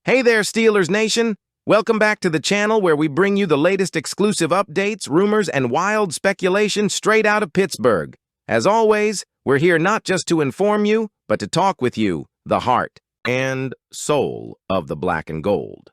Hey there, Steelers Nation! Welcome back to the channel where we bring you the latest exclusive updates, rumors, and wild speculation straight out of Pittsburgh. As always, we're here not just to inform you, but to talk with you, the heart and soul of the black and gold.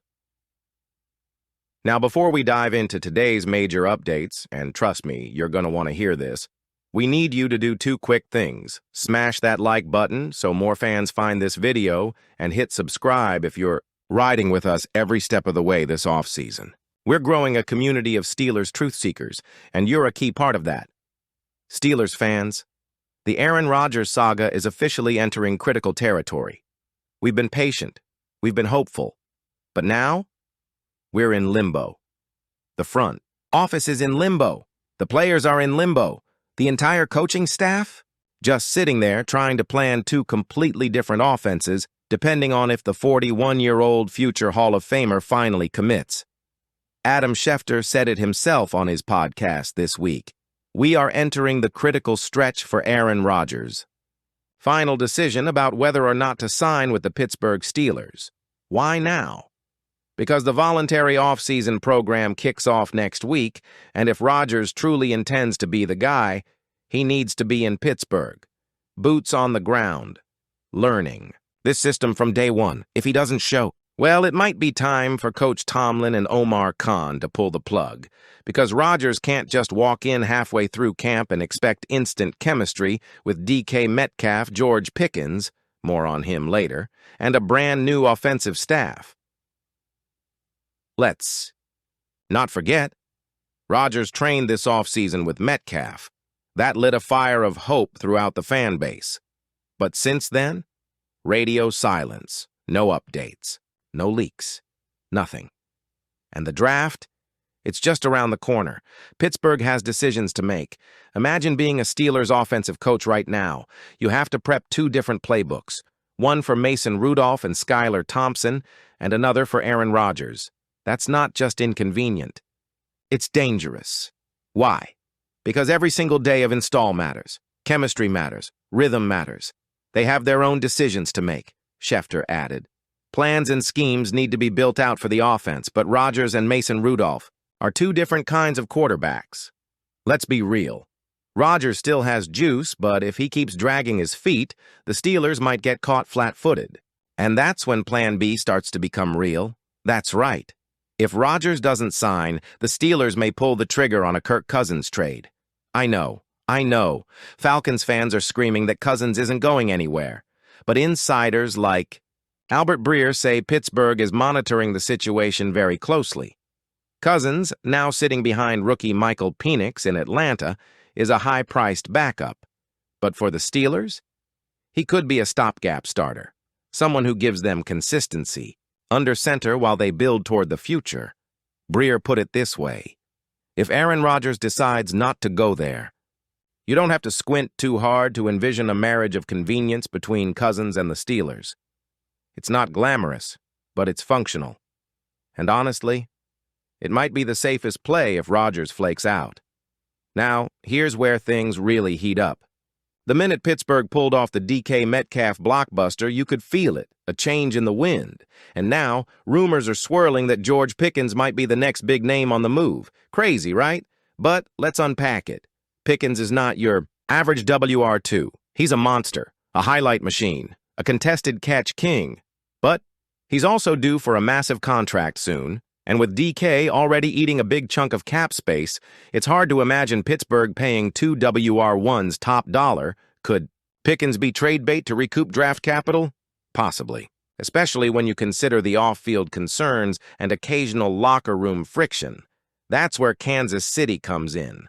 Now, before we dive into today's major updates, and trust me, you're going to want to hear this, we need you to do two quick things. Smash that like button so more fans find this video, and hit subscribe if you're riding with us every step of the way this offseason. We're growing a community of Steelers truth seekers, and you're a key part of that. Steelers fans, the Aaron Rodgers saga is officially entering critical territory. We've been patient, we've been hopeful, but now we're in limbo. The front office is in limbo. The players are in limbo. The entire coaching staff just sitting there trying to plan two completely different offenses depending on if the 41-year-old future Hall of Famer finally commits. Adam Schefter said it himself on his podcast this week. We are entering the critical stretch for Aaron Rodgers. Final decision about whether or not to sign with the Pittsburgh Steelers. Why now? Because the voluntary offseason program kicks off next week, and if Rodgers truly intends to be the guy, he needs to be in Pittsburgh. Boots on the ground. Learning this system from day one. If he doesn't show, well, it might be time for Coach Tomlin and Omar Khan to pull the plug, because Rodgers can't just walk in halfway through camp and expect instant chemistry with DK Metcalf, George Pickens, more on him later, and a brand new offensive staff. Let's not forget, Rodgers trained this offseason with Metcalf. That lit a fire of hope throughout the fan base. But since then, radio silence, no updates, no leaks, nothing. And the draft? It's just around the corner. Pittsburgh has decisions to make. Imagine being a Steelers offensive coach right now. You have to prep two different playbooks, one for Mason Rudolph and Skylar Thompson, and another for Aaron Rodgers. That's not just inconvenient. It's dangerous. Why? Because every single day of install matters. Chemistry matters. Rhythm matters. They have their own decisions to make, Schefter added. Plans and schemes need to be built out for the offense, but Rodgers and Mason Rudolph are two different kinds of quarterbacks. Let's be real. Rodgers still has juice, but if he keeps dragging his feet, the Steelers might get caught flat-footed. And that's when Plan B starts to become real. That's right. If Rodgers doesn't sign, the Steelers may pull the trigger on a Kirk Cousins trade. I know. Falcons fans are screaming that Cousins isn't going anywhere. But insiders like Albert Breer say Pittsburgh is monitoring the situation very closely. Cousins, now sitting behind rookie Michael Penix in Atlanta, is a high-priced backup. But for the Steelers, he could be a stopgap starter, someone who gives them consistency, under center while they build toward the future. Breer put it this way: if Aaron Rodgers decides not to go there, you don't have to squint too hard to envision a marriage of convenience between Cousins and the Steelers. It's not glamorous, but it's functional. And honestly, it might be the safest play if Rodgers flakes out. Now, here's where things really heat up. The minute Pittsburgh pulled off the DK Metcalf blockbuster, you could feel it, a change in the wind. And now, rumors are swirling that George Pickens might be the next big name on the move. Crazy, right? But let's unpack it. Pickens is not your average WR2. He's a monster, a highlight machine, a contested catch king. But he's also due for a massive contract soon, and with DK already eating a big chunk of cap space, it's hard to imagine Pittsburgh paying two WR1s top dollar. Could Pickens be trade bait to recoup draft capital? Possibly, especially when you consider the off-field concerns and occasional locker room friction. That's where Kansas City comes in.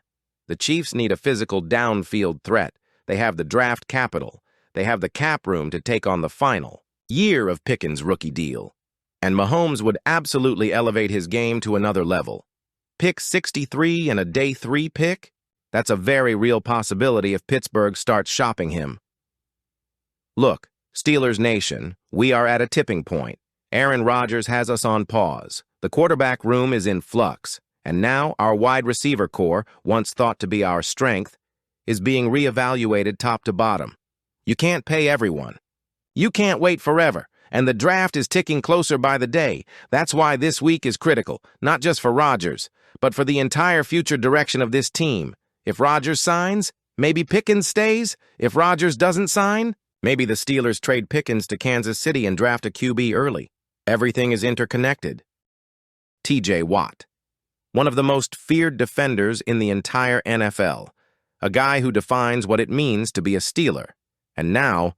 The Chiefs need a physical downfield threat. They have the draft capital. They have the cap room to take on the final year of Pickens' rookie deal. And Mahomes would absolutely elevate his game to another level. Pick 63 and a day 3 pick? That's a very real possibility if Pittsburgh starts shopping him. Look, Steelers Nation, we are at a tipping point. Aaron Rodgers has us on pause. The quarterback room is in flux. And now our wide receiver core, once thought to be our strength, is being reevaluated top to bottom. You can't pay everyone. You can't wait forever. and the draft is ticking closer by the day. That's why this week is critical, not just for Rodgers, but for the entire future direction of this team. If Rodgers signs, maybe Pickens stays. If Rodgers doesn't sign, maybe the Steelers trade Pickens to Kansas City and draft a QB early. Everything is interconnected. T.J. Watt, one of the most feared defenders in the entire NFL, a guy who defines what it means to be a Steeler. And now,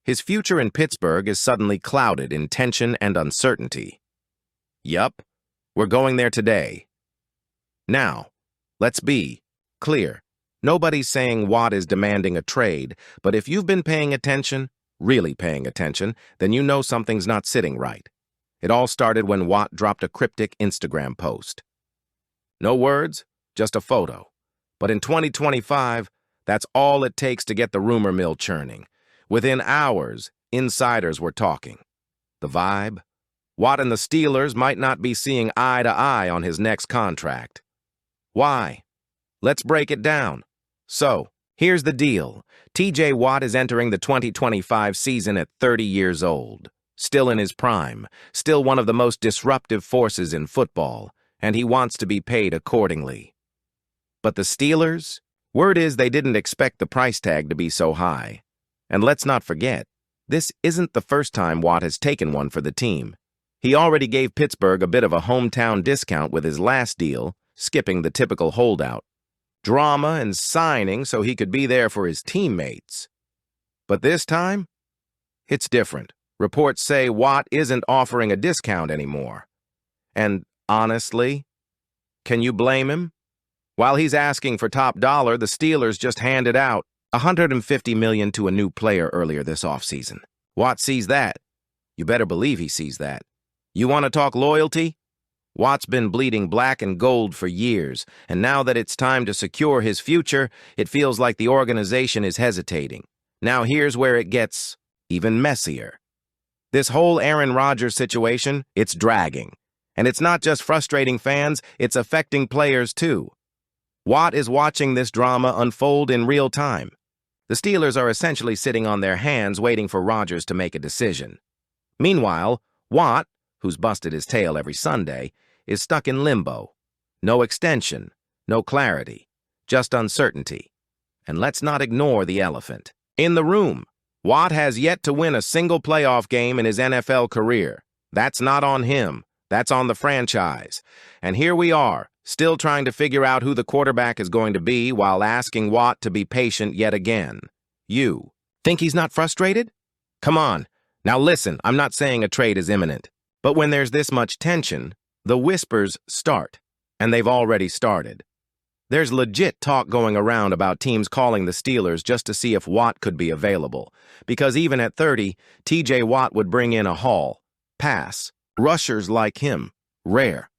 his future in Pittsburgh is suddenly clouded in tension and uncertainty. Yup, we're going there today. Now, let's be clear. Nobody's saying Watt is demanding a trade, but if you've been paying attention, really paying attention, then you know something's not sitting right. It all started when Watt dropped a cryptic Instagram post. No words, just a photo. But in 2025, that's all it takes to get the rumor mill churning. Within hours, insiders were talking. The vibe? Watt and the Steelers might not be seeing eye to eye on his next contract. Why? Let's break it down. So, here's the deal. T.J. Watt is entering the 2025 season at 30 years old. Still in his prime, still one of the most disruptive forces in football, and he wants to be paid accordingly. But the Steelers? Word is they didn't expect the price tag to be so high. And let's not forget, this isn't the first time Watt has taken one for the team. He already gave Pittsburgh a bit of a hometown discount with his last deal, skipping the typical holdout. Drama and signing so he could be there for his teammates. But this time, it's different. Reports say Watt isn't offering a discount anymore. And honestly, can you blame him? While he's asking for top dollar, the Steelers just handed out $150 million to a new player earlier this offseason. Watt sees that. You better believe he sees that. You want to talk loyalty? Watt's been bleeding black and gold for years, and now that it's time to secure his future, it feels like the organization is hesitating. Now here's where it gets even messier. This whole Aaron Rodgers situation, it's dragging. And it's not just frustrating fans, it's affecting players too. Watt is watching this drama unfold in real time. The Steelers are essentially sitting on their hands waiting for Rodgers to make a decision. Meanwhile, Watt, who's busted his tail every Sunday, is stuck in limbo. No extension, no clarity, just uncertainty. And let's not ignore the elephant in the room. Watt has yet to win a single playoff game in his NFL career. That's not on him. That's on the franchise. And here we are, still trying to figure out who the quarterback is going to be while asking Watt to be patient yet again. You think he's not frustrated? Come on. Now listen, I'm not saying a trade is imminent. But when there's this much tension, the whispers start. And they've already started. There's legit talk going around about teams calling the Steelers just to see if Watt could be available. Because even at 30, T.J. Watt would bring in a haul, pass, rushers like him, rare.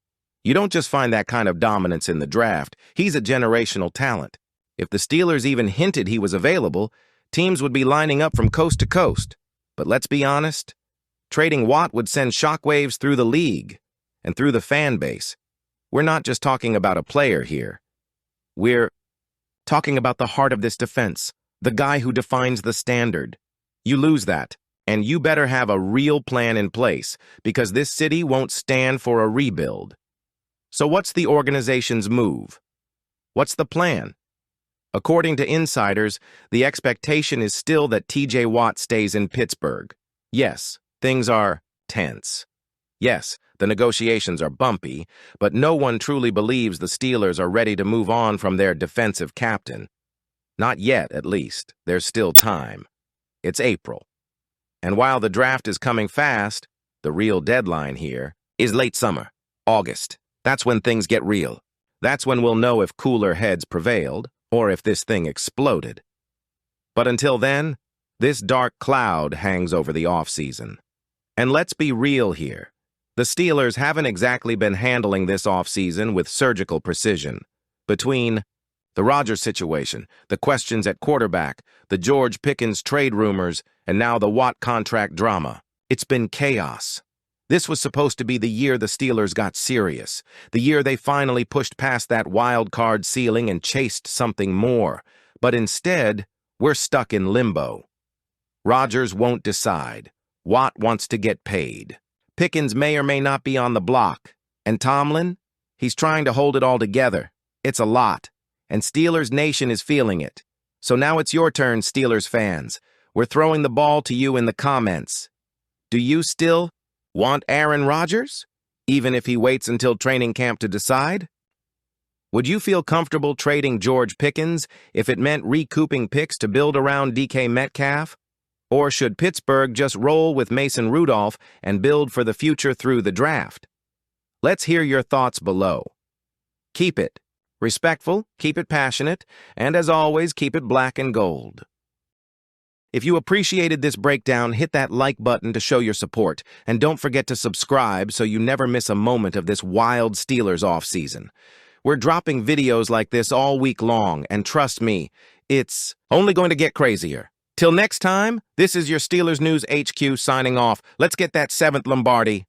You don't just find that kind of dominance in the draft. He's a generational talent. If the Steelers even hinted he was available, teams would be lining up from coast to coast. But let's be honest, trading Watt would send shockwaves through the league and through the fan base. We're not just talking about a player here. We're talking about the heart of this defense, the guy who defines the standard. You lose that, and you better have a real plan in place, because this city won't stand for a rebuild. So what's the organization's move? What's the plan? According to insiders, the expectation is still that T.J. Watt stays in Pittsburgh. Yes, things are tense. Yes, the negotiations are bumpy, but no one truly believes the Steelers are ready to move on from their defensive captain. Not yet, at least. There's still time. It's April. And while the draft is coming fast, the real deadline here is late summer, August. That's when things get real. That's when we'll know if cooler heads prevailed or if this thing exploded. But until then, this dark cloud hangs over the offseason. And let's be real here. The Steelers haven't exactly been handling this offseason with surgical precision. Between the Rodgers situation, the questions at quarterback, the George Pickens trade rumors, and now the Watt contract drama, it's been chaos. This was supposed to be the year the Steelers got serious, the year they finally pushed past that wild card ceiling and chased something more. But instead, we're stuck in limbo. Rodgers won't decide. Watt wants to get paid. Pickens may or may not be on the block. And Tomlin? He's trying to hold it all together. It's a lot. And Steelers Nation is feeling it. So now it's your turn, Steelers fans. We're throwing the ball to you in the comments. Do you still want Aaron Rodgers? Even if he waits until training camp to decide? Would you feel comfortable trading George Pickens if it meant recouping picks to build around DK Metcalf? Or should Pittsburgh just roll with Mason Rudolph and build for the future through the draft? Let's hear your thoughts below. Keep it respectful, keep it passionate, and as always, keep it black and gold. If you appreciated this breakdown, hit that like button to show your support, and don't forget to subscribe so you never miss a moment of this wild Steelers offseason. We're dropping videos like this all week long, and trust me, it's only going to get crazier. Till next time, this is your Steelers News HQ signing off. Let's get that 7th Lombardi.